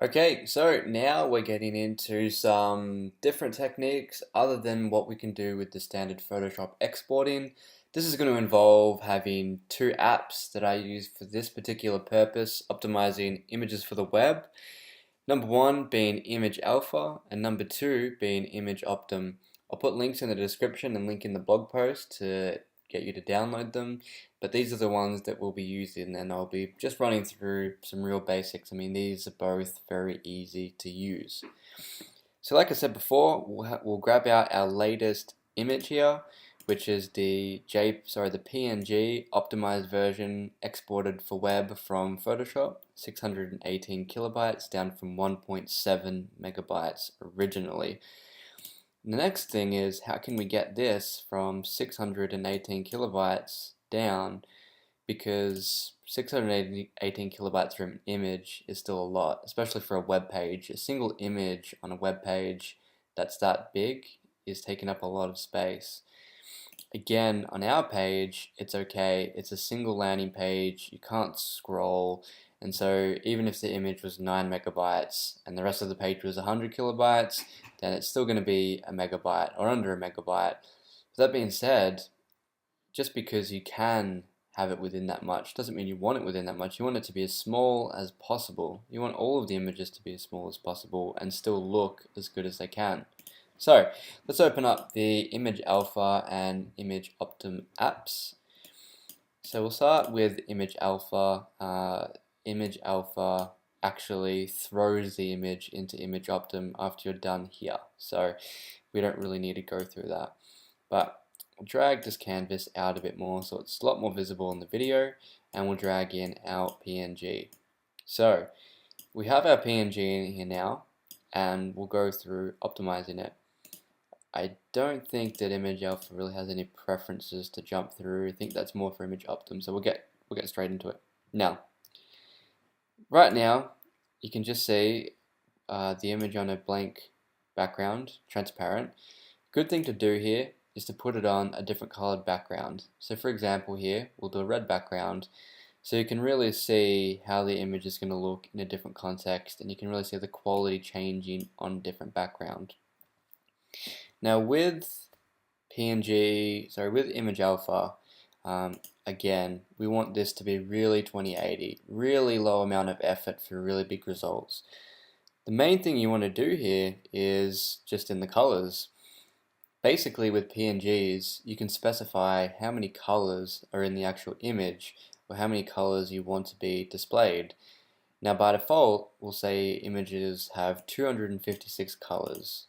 Okay, so now we're getting into some different techniques other than what we can do with the standard Photoshop exporting. This is going to involve having two apps that I use for this particular purpose, optimizing images for the web. Number one being Image Alpha, and number two being Image Optim. I'll put links in the description and link in the blog post to get you to download them. But these are the ones that we'll be using, and I'll be just running through some real basics. I mean, these are both very easy to use. So like I said before, we'll grab out our latest image here, which is the PNG optimized version exported for web from Photoshop, 618 kilobytes down from 1.7 megabytes originally. The next thing is, how can we get this from 618 kilobytes down, because 618 kilobytes for an image is still a lot, especially for a web page. A single image on a web page that's that big is taking up a lot of space. Again, on our page, it's okay. It's a single landing page. You can't scroll. And so even if the image was 9 megabytes and the rest of the page was 100 kilobytes, then it's still going to be a megabyte or under a megabyte. That being said, just because you can have it within that much doesn't mean you want it within that much. You want it to be as small as possible. You want all of the images to be as small as possible and still look as good as they can. So let's open up the Image Alpha and Image Optim apps. So we'll start with Image Alpha. Image Alpha actually throws the image into Image Optim after you're done here. So we don't really need to go through that. But we'll drag this canvas out a bit more so it's a lot more visible in the video, and we'll drag in our PNG. So we have our PNG in here now, and we'll go through optimizing it. I don't think that Image Alpha really has any preferences to jump through. I think that's more for Image Optim, so we'll get straight into it. Now, right now, you can just see the image on a blank background, transparent. Good thing to do here is to put it on a different colored background. So for example here, we'll do a red background, so you can really see how the image is going to look in a different context, and you can really see the quality changing on a different background. Now with with Image Alpha, again, we want this to be really 2080, really low amount of effort for really big results. The main thing you want to do here is just in the colors. Basically with PNGs, you can specify how many colors are in the actual image or how many colors you want to be displayed. Now by default, we'll say images have 256 colors,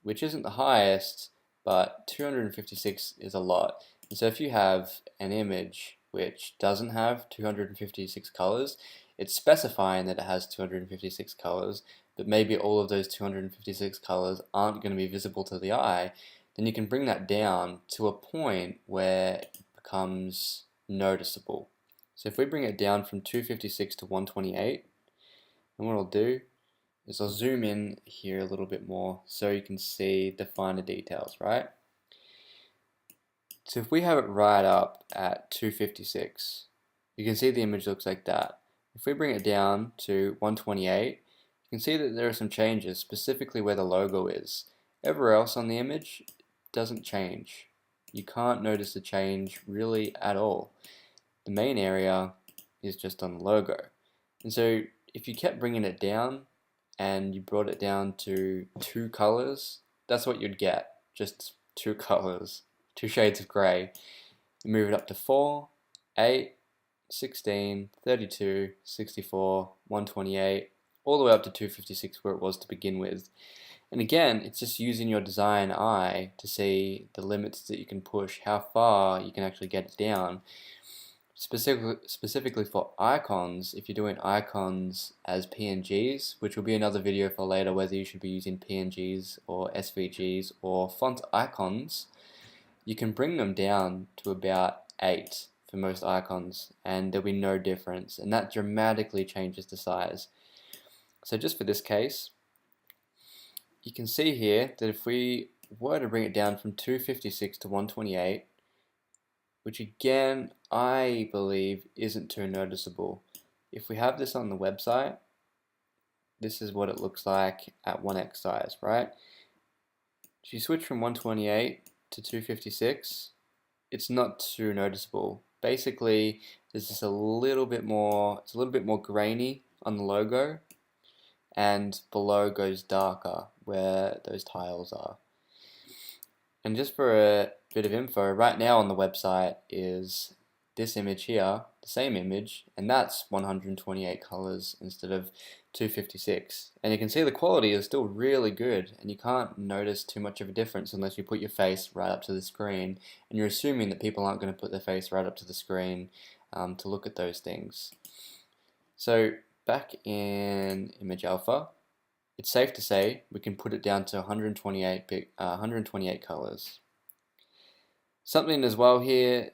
which isn't the highest, but 256 is a lot. And so if you have an image which doesn't have 256 colors, it's specifying that it has 256 colors, but maybe all of those 256 colors aren't going to be visible to the eye, then you can bring that down to a point where it becomes noticeable. So if we bring it down from 256 to 128, and what I'll do is I'll zoom in here a little bit more so you can see the finer details, right? So if we have it right up at 256, you can see the image looks like that. If we bring it down to 128, you can see that there are some changes, specifically where the logo is. Everywhere else on the image doesn't change. You can't notice the change really at all. The main area is just on the logo. And so if you kept bringing it down and you brought it down to 2 colors, that's what you'd get. Just 2 colors, 2 shades of gray. You move it up to 4, 8, 16, 32, 64, 128, all the way up to 256 where it was to begin with. And again, it's just using your design eye to see the limits that you can push, how far you can actually get it down. Specifically for icons, if you're doing icons as PNGs, which will be another video for later, whether you should be using PNGs or SVGs or font icons, you can bring them down to about 8 for most icons, and there'll be no difference, and that dramatically changes the size. So just for this case, you can see here that if we were to bring it down from 256 to 128, which again I believe isn't too noticeable. If we have this on the website, this is what it looks like at 1x size, right? If you switch from 128 to 256, it's not too noticeable. Basically, there's just a little bit more, it's a little bit more grainy on the logo, and below goes darker where those tiles are. And just for a bit of info, right now on the website is this image here, the same image, and that's 128 colors instead of 256. And you can see the quality is still really good, and you can't notice too much of a difference unless you put your face right up to the screen, and you're assuming that people aren't going to put their face right up to the screen to look at those things. So back in image alpha, it's safe to say we can put it down to 128 colors. Something as well here,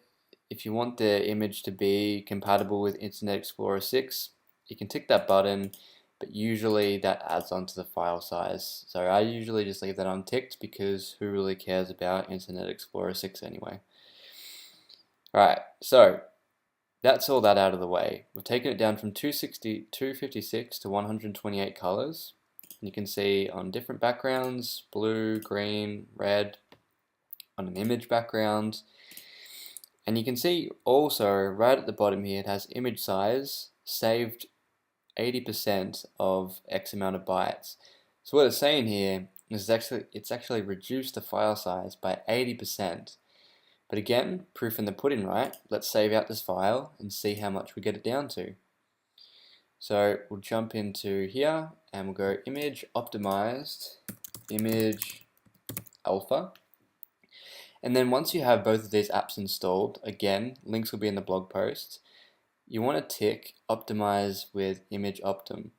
if you want the image to be compatible with Internet Explorer 6, you can tick that button, but usually that adds on to the file size. So I usually just leave that unticked because who really cares about Internet Explorer 6 anyway. Alright, so that's all that out of the way. We've taken it down from 256 to 128 colors. And you can see on different backgrounds, blue, green, red, on an image background. And you can see also right at the bottom here, it has image size saved 80% of X amount of bytes. So what it's saying here is it's actually reduced the file size by 80%. But again, proof in the pudding, right? Let's save out this file and see how much we get it down to. So we'll jump into here and we'll go image optimized, image alpha. And then once you have both of these apps installed, again, links will be in the blog post, you want to tick optimize with image optim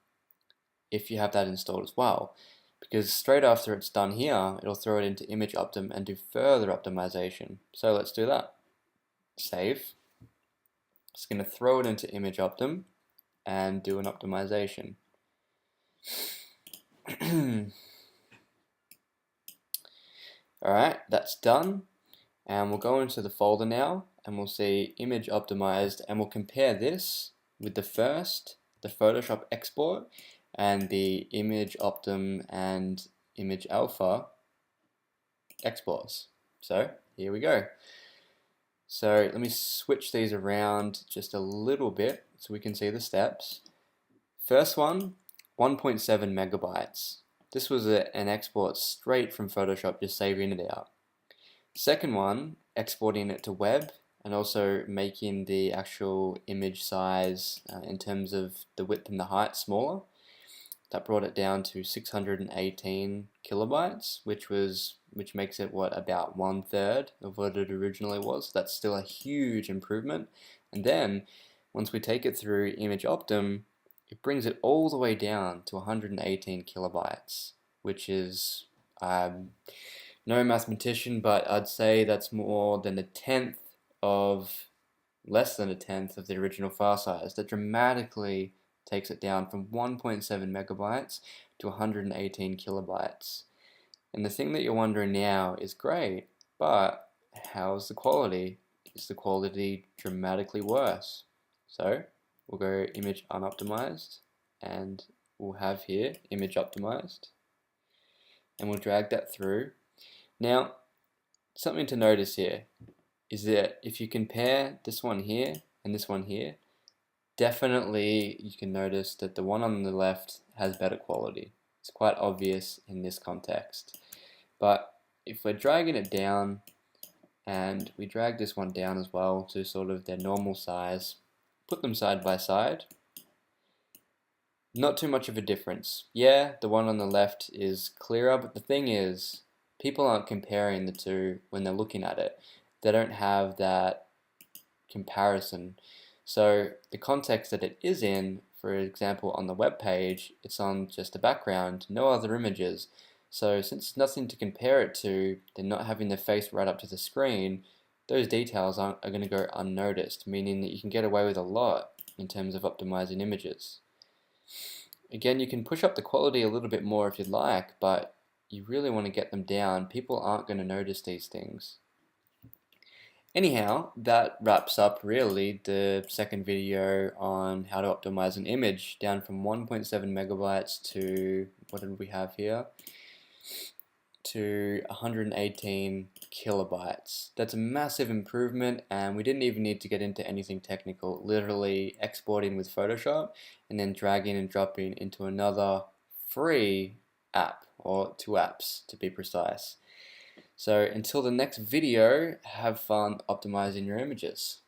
if you have that installed as well. Because straight after it's done here, it'll throw it into image optim and do further optimization. So let's do that. Save. It's going to throw it into image optim and do an optimization. Alright, that's done. And we'll go into the folder now and we'll see image optimized, and we'll compare this with the Photoshop export, and the image optim and image alpha exports. So here we go. So let me switch these around just a little bit so we can see the steps. First one, 1.7 megabytes. This was an export straight from Photoshop, just saving it out. Second one, exporting it to web and also making the actual image size in terms of the width and the height smaller. That brought it down to 618 kilobytes, which makes it about 1/3 of what it originally was. That's still a huge improvement. And then once we take it through image optim, it brings it all the way down to 118 kilobytes, which is no mathematician, but I'd say that's more than less than a tenth of the original file size. That dramatically takes it down from 1.7 megabytes to 118 kilobytes. And the thing that you're wondering now is great, but how's the quality? Is the quality dramatically worse? So we'll go image unoptimized and we'll have here image optimized, and we'll drag that through. Now, something to notice here is that if you compare this one here and this one here, definitely you can notice that the one on the left has better quality. It's quite obvious in this context. But if we're dragging it down, and we drag this one down as well to sort of their normal size, put them side by side, not too much of a difference. Yeah, the one on the left is clearer, but the thing is, people aren't comparing the two when they're looking at it. They don't have that comparison. So the context that it is in, for example on the web page, it's on just a background, no other images. So since there's nothing to compare it to, they're not having their face right up to the screen, those details are going to go unnoticed, meaning that you can get away with a lot in terms of optimizing images. Again, you can push up the quality a little bit more if you'd like, but you really want to get them down. People aren't going to notice these things. Anyhow, that wraps up really the second video on how to optimize an image down from 1.7 megabytes to, what did we have here? To 118 kilobytes. That's a massive improvement, and we didn't even need to get into anything technical, literally exporting with Photoshop and then dragging and dropping into another free app, or two apps to be precise. So until the next video, have fun optimizing your images.